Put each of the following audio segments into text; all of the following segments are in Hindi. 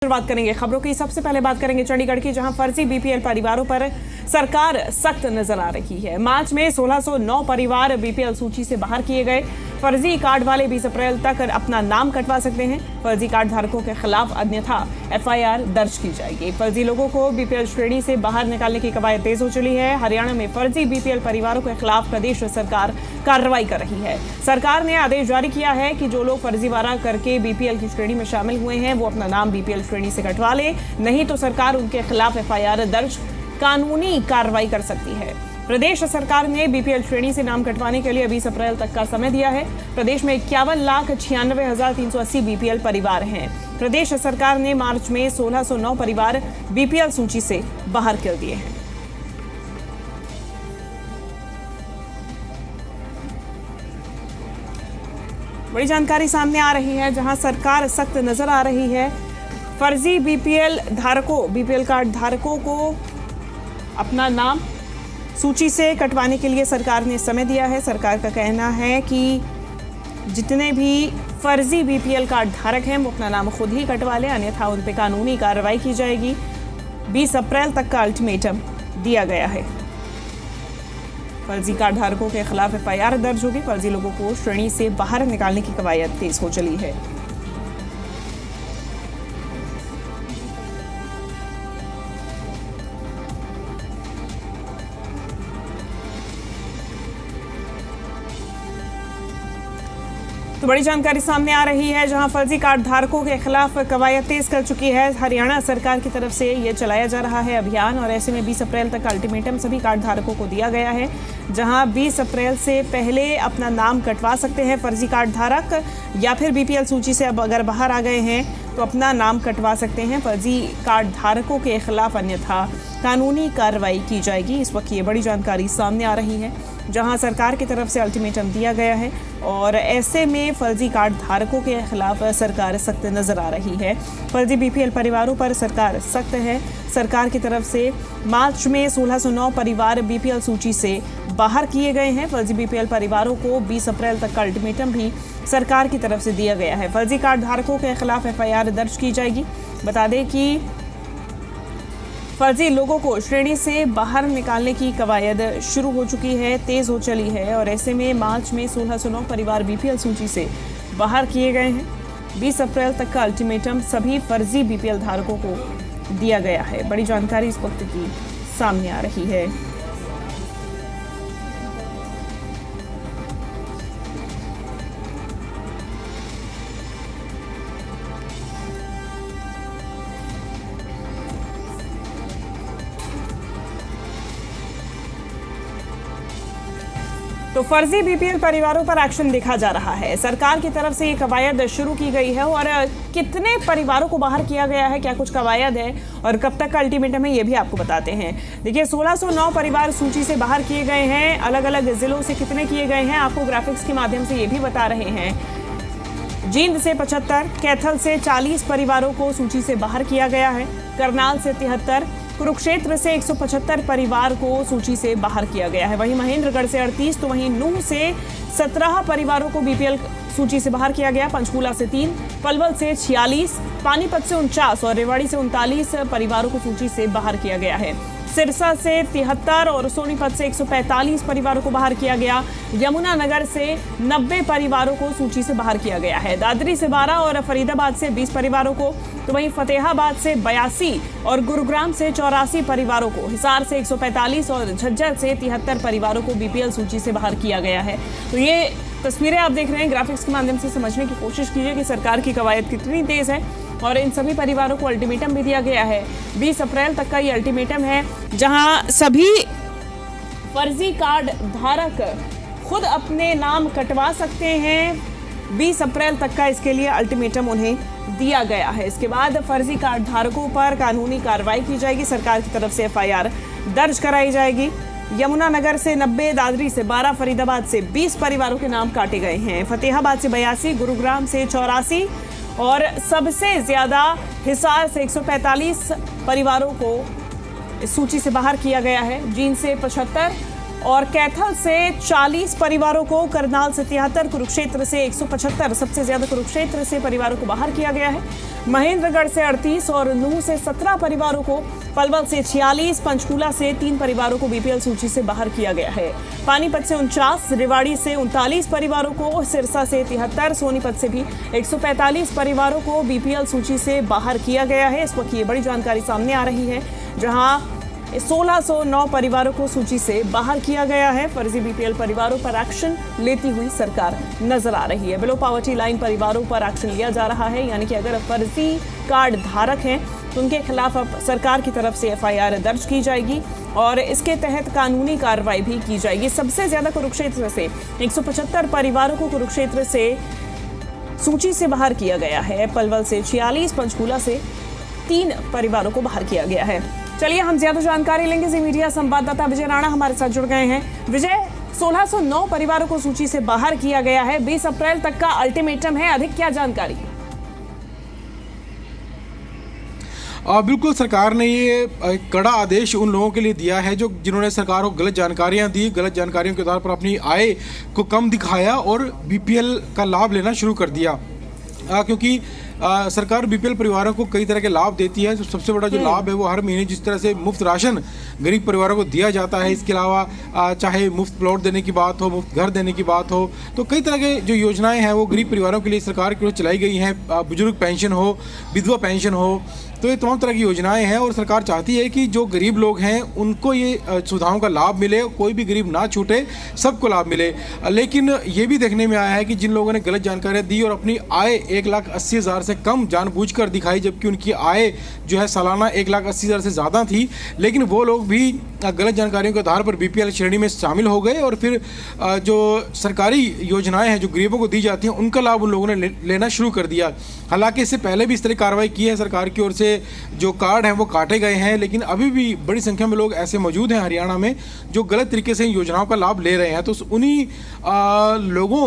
शुरुआत करेंगे खबरों की। सबसे पहले बात करेंगे चंडीगढ़ की, जहां फर्जी बीपीएल परिवारों पर सरकार सख्त नजर आ रही है। मार्च में 1609 परिवार बीपीएल सूची से बाहर किए गए। फर्जी कार्ड वाले 20 अप्रैल तक अपना नाम कटवा सकते हैं। फर्जी कार्ड धारकों के खिलाफ अन्यथा एफआईआर दर्ज की जाएगी। फर्जी लोगों को बीपीएल श्रेणी से बाहर निकालने की कवायद तेज हो चली है। हरियाणा में फर्जी बीपीएल परिवारों के खिलाफ प्रदेश सरकार कार्रवाई कर रही है। सरकार ने आदेश जारी किया है कि जो लोग फर्जीवाड़ा करके बीपीएल की श्रेणी में शामिल हुए हैं वो अपना नाम बीपीएल श्रेणी से कटवा ले, नहीं तो सरकार उनके खिलाफ एफआईआर दर्ज कानूनी कार्रवाई कर सकती है। प्रदेश सरकार ने बीपीएल श्रेणी से नाम कटवाने के लिए 20 अप्रैल तक का समय दिया है। प्रदेश में 51,96,380 बीपीएल परिवार हैं। प्रदेश सरकार ने मार्च में 1609 परिवार बीपीएल सूची से बाहर कर दिए हैं। बड़ी जानकारी सामने आ रही है, जहां सरकार सख्त नजर आ रही है। फर्जी बीपीएल कार्ड धारकों को अपना नाम सूची से कटवाने के लिए सरकार ने समय दिया है। सरकार का कहना है कि जितने भी फर्जी बीपीएल कार्ड धारक हैं वो अपना नाम खुद ही कटवा लें, अन्यथा उन पर कानूनी कार्रवाई की जाएगी। 20 अप्रैल तक का अल्टीमेटम दिया गया है। फर्जी कार्ड धारकों के खिलाफ एफआईआर दर्ज होगी। फर्जी लोगों को श्रेणी से बाहर निकालने की कवायद तेज हो चली है। तो बड़ी जानकारी सामने आ रही है, जहां फर्जी कार्ड धारकों के खिलाफ कवायद तेज कर चुकी है हरियाणा सरकार की तरफ से। ये चलाया जा रहा है अभियान, और ऐसे में 20 अप्रैल तक अल्टीमेटम सभी कार्ड धारकों को दिया गया है, जहां 20 अप्रैल से पहले अपना नाम कटवा सकते हैं फर्जी कार्ड धारक, या फिर बीपीएल सूची से अब अगर बाहर आ गए हैं तो अपना नाम कटवा सकते हैं। फर्जी कार्ड धारकों के खिलाफ अन्यथा कानूनी कार्रवाई की जाएगी। इस वक्त ये बड़ी जानकारी सामने आ रही है, जहां सरकार की तरफ से अल्टीमेटम दिया गया है, और ऐसे में फर्जी कार्ड धारकों के खिलाफ सरकार सख्त नजर आ रही है। फर्जी बीपीएल परिवारों पर सरकार सख्त है। सरकार की तरफ से मार्च में 1609 परिवार बीपीएल सूची से बाहर किए गए हैं। फर्जी बीपीएल परिवारों को 20 अप्रैल तक का अल्टीमेटम भी सरकार की तरफ से दिया गया है। फर्जी कार्ड धारकों के खिलाफ एफआईआर दर्ज की जाएगी। बता दें कि फर्जी लोगों को श्रेणी से बाहर निकालने की कवायद शुरू हो चुकी है, तेज हो चली है, और ऐसे में मार्च में 1609 परिवार बीपीएल सूची से बाहर किए गए हैं। 20 अप्रैल तक का अल्टीमेटम सभी फर्जी बीपीएल धारकों को दिया गया है। बड़ी जानकारी इस वक्त की सामने आ रही है। तो फर्जी बीपीएल परिवारों पर एक्शन देखा जा रहा है। सरकार की तरफ से ये कवायद शुरू की गई है, और कितने परिवारों को बाहर किया गया है, क्या कुछ कवायद है और कब तक का अल्टीमेटम है, ये भी आपको बताते हैं। देखिए, 1609 परिवार सूची से बाहर किए गए हैं। अलग अलग जिलों से कितने किए गए हैं आपको ग्राफिक्स के माध्यम से ये भी बता रहे हैं। जींद से 75, कैथल से 40 परिवारों को सूची से बाहर किया गया है। करनाल से 73, कुरुक्षेत्र से 175 परिवार को सूची से बाहर किया गया है। वहीं महेंद्रगढ़ से 38, तो वहीं नूंह से 17 परिवारों को बीपीएल सूची से बाहर किया गया। पंचकूला से 3, पलवल से 46, पानीपत से 49 और रेवाड़ी से 39 परिवारों को सूची से बाहर किया गया है। सिरसा से 73 और सोनीपत से 145 परिवारों को बाहर किया गया। यमुनानगर से 90 परिवारों को सूची से बाहर किया गया है। दादरी से 12 और फरीदाबाद से 20 परिवारों को, तो वहीं फतेहाबाद से 82 और गुरुग्राम से 84 परिवारों को, हिसार से 145 और झज्जर से 73 परिवारों को बीपीएल सूची से बाहर किया गया है। तो ये तस्वीरें आप देख रहे हैं, ग्राफिक्स के माध्यम से समझने की कोशिश कीजिए कि सरकार की कवायद कितनी तेज है, और इन सभी परिवारों को अल्टीमेटम भी दिया गया है। 20 अप्रैल तक का ये अल्टीमेटम है, जहां सभी फर्जी कार्ड धारक खुद अपने नाम कटवा सकते हैं। 20 अप्रैल तक का इसके लिए अल्टीमेटम उन्हें दिया गया है। इसके बाद फर्जी कार्ड धारकों पर कानूनी कार्रवाई की जाएगी। सरकार की तरफ से एफआईआर दर्ज कराई जाएगी। यमुनानगर से 90, दादरी से 12, फरीदाबाद से 20 परिवारों के नाम काटे गए हैं। फतेहाबाद से 82, गुरुग्राम से 84 और सबसे ज्यादा हिसार से 145 परिवारों को इस सूची से बाहर किया गया है। जींद से 75 और कैथल से 40 परिवारों को, करनाल से 73, कुरुक्षेत्र से 175, सबसे ज्यादा कुरुक्षेत्र से परिवारों को बाहर किया गया है। महेंद्रगढ़ से 38 और नूह से 17 परिवारों को, पलवल से 46, पंचकूला से 3 परिवारों को बीपीएल सूची से बाहर किया गया है। पानीपत से 49, रेवाड़ी से 39 परिवारों को, सिरसा से 73, सोनीपत से भी 145 परिवारों को बीपीएल सूची से बाहर किया गया है। इस वक्त ये बड़ी जानकारी सामने आ रही है, जहां 1609 परिवारों को सूची से बाहर किया गया है। फर्जी बीपीएल परिवारों पर एक्शन लेती हुई सरकार नजर आ रही है। बिलो पॉवर्टी लाइन परिवारों पर एक्शन लिया जा रहा है, यानी कि अगर फर्जी कार्ड धारक हैं तो उनके खिलाफ अब सरकार की तरफ से एफआईआर दर्ज की जाएगी और इसके तहत कानूनी कार्रवाई भी की जाएगी। सबसे ज्यादा कुरुक्षेत्र से 175 परिवारों को कुरुक्षेत्र से सूची से बाहर किया गया है। पलवल से 46, पंचकूला से 3 परिवारों को बाहर किया गया है। चलिए हम ज्यादा जानकारी लेंगे। जी मीडिया संवाददाता विजय राणा हमारे साथ जुड़ गए हैं। विजय, 1609 परिवारों को सूची से बाहर किया गया है। 20 अप्रैल तक का अल्टीमेटम है, अधिक क्या जानकारी? बिल्कुल, सरकार ने ये कड़ा आदेश उन लोगों के लिए दिया है जो जिन्होंने सरकार को गलत जानकारियां दी, गलत जानकारियों के आधार पर अपनी आय को कम दिखाया और बीपीएल का लाभ लेना शुरू कर दिया। क्योंकि सरकार बीपीएल परिवारों को कई तरह के लाभ देती है। तो सबसे बड़ा जो लाभ है वो हर महीने जिस तरह से मुफ्त राशन गरीब परिवारों को दिया जाता है, इसके अलावा चाहे मुफ्त प्लॉट देने की बात हो, मुफ्त घर देने की बात हो, तो कई तरह के जो योजनाएं हैं वो गरीब परिवारों के लिए सरकार की ओर चलाई गई हैं। बुजुर्ग पेंशन हो, विधवा पेंशन हो, तो ये तमाम तरह की योजनाएं हैं और सरकार चाहती है कि जो गरीब लोग हैं उनको ये सुविधाओं का लाभ मिले, कोई भी गरीब ना छूटे, सबको लाभ मिले। लेकिन ये भी देखने में आया है कि जिन लोगों ने गलत जानकारियाँ दी और अपनी आय 1,80,000 से कम जानबूझकर दिखाई, जबकि उनकी आय जो है सालाना 1,80,000 से ज़्यादा थी, लेकिन वो लोग भी गलत जानकारियों के आधार पर बीपीएल श्रेणी में शामिल हो गए और फिर जो सरकारी योजनाएं हैं जो गरीबों को दी जाती हैं उनका लाभ उन लोगों ने लेना शुरू कर दिया। हालांकि इससे पहले भी इस तरह कार्रवाई की है सरकार की ओर से, जो कार्ड हैं वो काटे गए हैं, लेकिन अभी भी बड़ी संख्या में लोग ऐसे मौजूद हैं हरियाणा में जो गलत तरीके से इन योजनाओं का लाभ ले रहे हैं। तो उन्हीं लोगों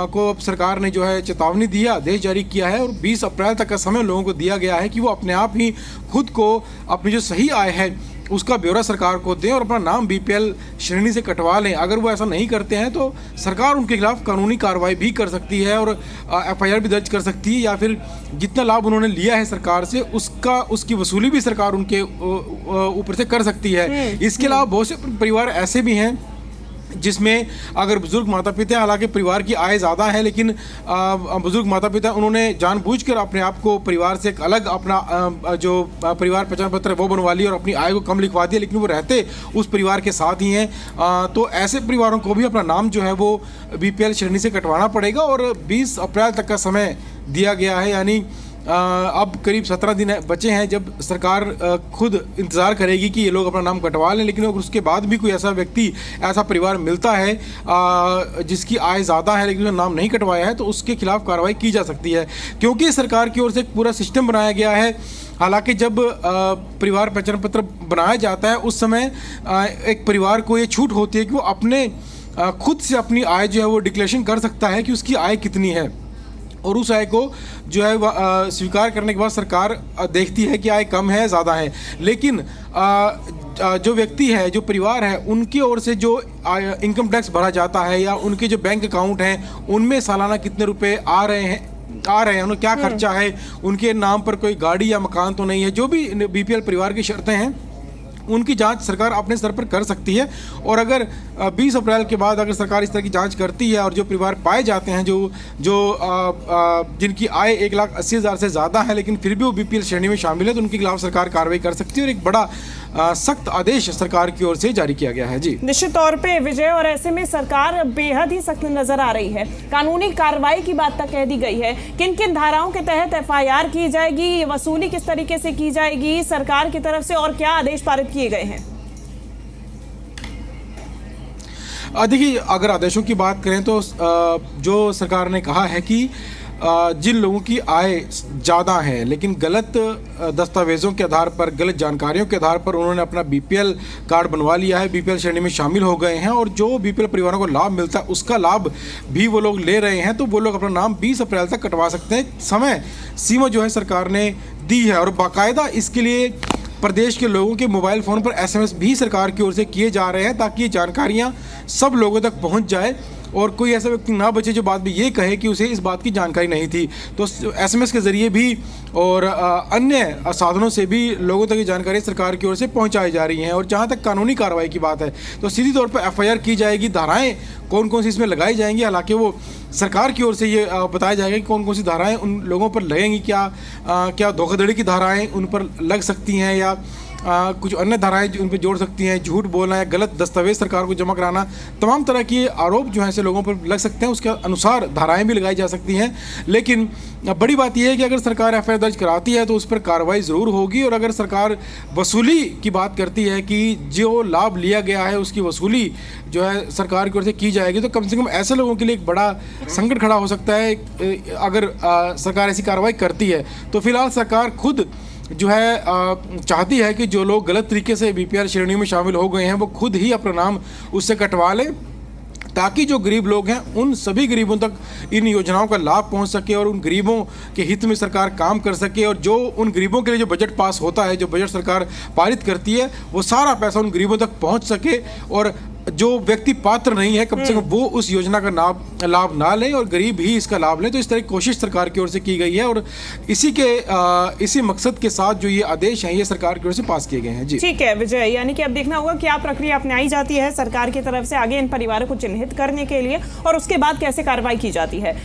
को सरकार ने जो है चेतावनी दी, आदेश जारी किया है और 20 अप्रैल तक का समय लोगों को दिया गया है कि वो अपने आप ही खुद को अपनी जो सही आय है उसका ब्यौरा सरकार को दें और अपना नाम बीपीएल श्रेणी से कटवा लें। अगर वो ऐसा नहीं करते हैं तो सरकार उनके खिलाफ कानूनी कार्रवाई भी कर सकती है और एफआईआर भी दर्ज कर सकती है, या फिर जितना लाभ उन्होंने लिया है सरकार से उसकी वसूली भी सरकार उनके ऊपर से कर सकती है। इसके अलावा बहुत से परिवार ऐसे भी हैं जिसमें अगर बुजुर्ग माता पिता, हालांकि परिवार की आय ज़्यादा है लेकिन बुजुर्ग माता पिता उन्होंने जानबूझकर अपने आप को परिवार से एक अलग अपना जो परिवार पहचान पत्र है वो बनवा लिया और अपनी आय को कम लिखवा दिया, लेकिन वो रहते उस परिवार के साथ ही हैं। तो ऐसे परिवारों को भी अपना नाम जो है वो बीपीएल श्रेणी से कटवाना पड़ेगा और 20 अप्रैल तक का समय दिया गया है। यानी अब करीब 17 दिन बचे हैं जब सरकार खुद इंतज़ार करेगी कि ये लोग अपना नाम कटवा लें, लेकिन अगर उसके बाद भी कोई ऐसा व्यक्ति, ऐसा परिवार मिलता है जिसकी आय ज़्यादा है लेकिन उसका नाम नहीं कटवाया है तो उसके खिलाफ कार्रवाई की जा सकती है, क्योंकि सरकार की ओर से एक पूरा सिस्टम बनाया गया है। हालांकि जब परिवार पहचान पत्र बनाया जाता है उस समय एक परिवार को ये छूट होती है कि वो अपने खुद से अपनी आय जो है वो डिक्लेरेशन कर सकता है कि उसकी आय कितनी है और उस आय को जो है स्वीकार करने के बाद सरकार देखती है कि आय कम है ज़्यादा है। लेकिन जो व्यक्ति है, जो परिवार है, उनकी ओर से जो इनकम टैक्स भरा जाता है या उनके जो बैंक अकाउंट हैं उनमें सालाना कितने रुपए आ रहे हैं, उन्हें क्या खर्चा है, उनके नाम पर कोई गाड़ी या मकान तो नहीं है, जो भी बीपीएल परिवार की शर्तें हैं उनकी जांच सरकार अपने स्तर पर कर सकती है। और अगर 20 अप्रैल के बाद अगर सरकार इस तरह की जांच करती है और जो परिवार पाए जाते हैं जो जिनकी आय 1,80,000 से ज़्यादा है लेकिन फिर भी वो बीपीएल श्रेणी में शामिल है तो उनके खिलाफ सरकार कार्रवाई कर सकती है और एक बड़ा सख्त आदेश सरकार की ओर से जारी किया गया है। जी निश्चित तौर पे विजय, और ऐसे में सरकार बेहद ही सख्त नजर आ रही है। कानूनी कार्रवाई की बात तक कह दी गई है। किन किन धाराओं के तहत एफआईआर की जाएगी, वसूली किस तरीके से की जाएगी सरकार की तरफ से, और क्या आदेश पारित किए गए हैं? देखिए, अगर आदेशों की बात करें तो जो सरकार ने कहा है कि जिन लोगों की आय ज़्यादा है लेकिन गलत दस्तावेज़ों के आधार पर, गलत जानकारियों के आधार पर उन्होंने अपना बीपीएल कार्ड बनवा लिया है, बीपीएल श्रेणी में शामिल हो गए हैं और जो बीपीएल परिवारों को लाभ मिलता है उसका लाभ भी वो लोग ले रहे हैं, तो वो लोग अपना नाम 20 अप्रैल तक कटवा सकते हैं। समय सीमा जो है सरकार ने दी है और बाकायदा इसके लिए प्रदेश के लोगों के मोबाइल फ़ोन पर SMS भी सरकार की ओर से किए जा रहे हैं ताकि ये जानकारियाँ सब लोगों तक पहुंच जाए और कोई ऐसा व्यक्ति ना बचे जो बाद में ये कहे कि उसे इस बात की जानकारी नहीं थी। तो SMS के ज़रिए भी और अन्य साधनों से भी लोगों तक ये जानकारी सरकार की ओर से पहुंचाई जा रही हैं। और जहां तक कानूनी कार्रवाई की बात है तो सीधी तौर पर FIR की जाएगी, धाराएं कौन कौन सी इसमें लगाई जाएंगी, हालांकि वो सरकार की ओर से ये बताया जाएगा कि कौन कौन सी धाराएं उन लोगों पर लगेंगी, क्या धोखाधड़ी की धाराएं उन पर लग सकती हैं या कुछ अन्य धाराएं उन पर जोड़ सकती हैं, झूठ बोलना या गलत दस्तावेज सरकार को जमा कराना, तमाम तरह के आरोप जो हैं ऐसे लोगों पर लग सकते हैं। उसके अनुसार धाराएं भी लगाई जा सकती हैं। लेकिन बड़ी बात यह है कि अगर सरकार FIR दर्ज कराती है तो उस पर कार्रवाई ज़रूर होगी। और अगर सरकार वसूली की बात करती है कि जो लाभ लिया गया है उसकी वसूली जो है सरकार की ओर से की जाएगी, तो कम से कम ऐसे लोगों के लिए एक बड़ा संकट खड़ा हो सकता है अगर सरकार ऐसी कार्रवाई करती है। तो फिलहाल सरकार खुद जो है चाहती है कि जो लोग गलत तरीके से BPL श्रेणी में शामिल हो गए हैं वो खुद ही अपना नाम उससे कटवा लें, ताकि जो गरीब लोग हैं उन सभी गरीबों तक इन योजनाओं का लाभ पहुंच सके और उन गरीबों के हित में सरकार काम कर सके। और जो उन गरीबों के लिए जो बजट पास होता है, जो बजट सरकार पारित करती है, वो सारा पैसा उन गरीबों तक पहुंच सके और जो व्यक्ति पात्र नहीं है कम से कम वो उस योजना का लाभ ना लें और गरीब ही इसका लाभ लें। तो इस तरह की कोशिश सरकार की ओर से की गई है और इसी मकसद के साथ जो ये आदेश हैं ये सरकार की ओर से पास किए गए हैं। जी ठीक है विजय, यानी कि अब देखना होगा क्या प्रक्रिया अपनाई जाती है सरकार की तरफ से आगे इन परिवारों को चिन्हित करने के लिए और उसके बाद कैसे कार्रवाई की जाती है।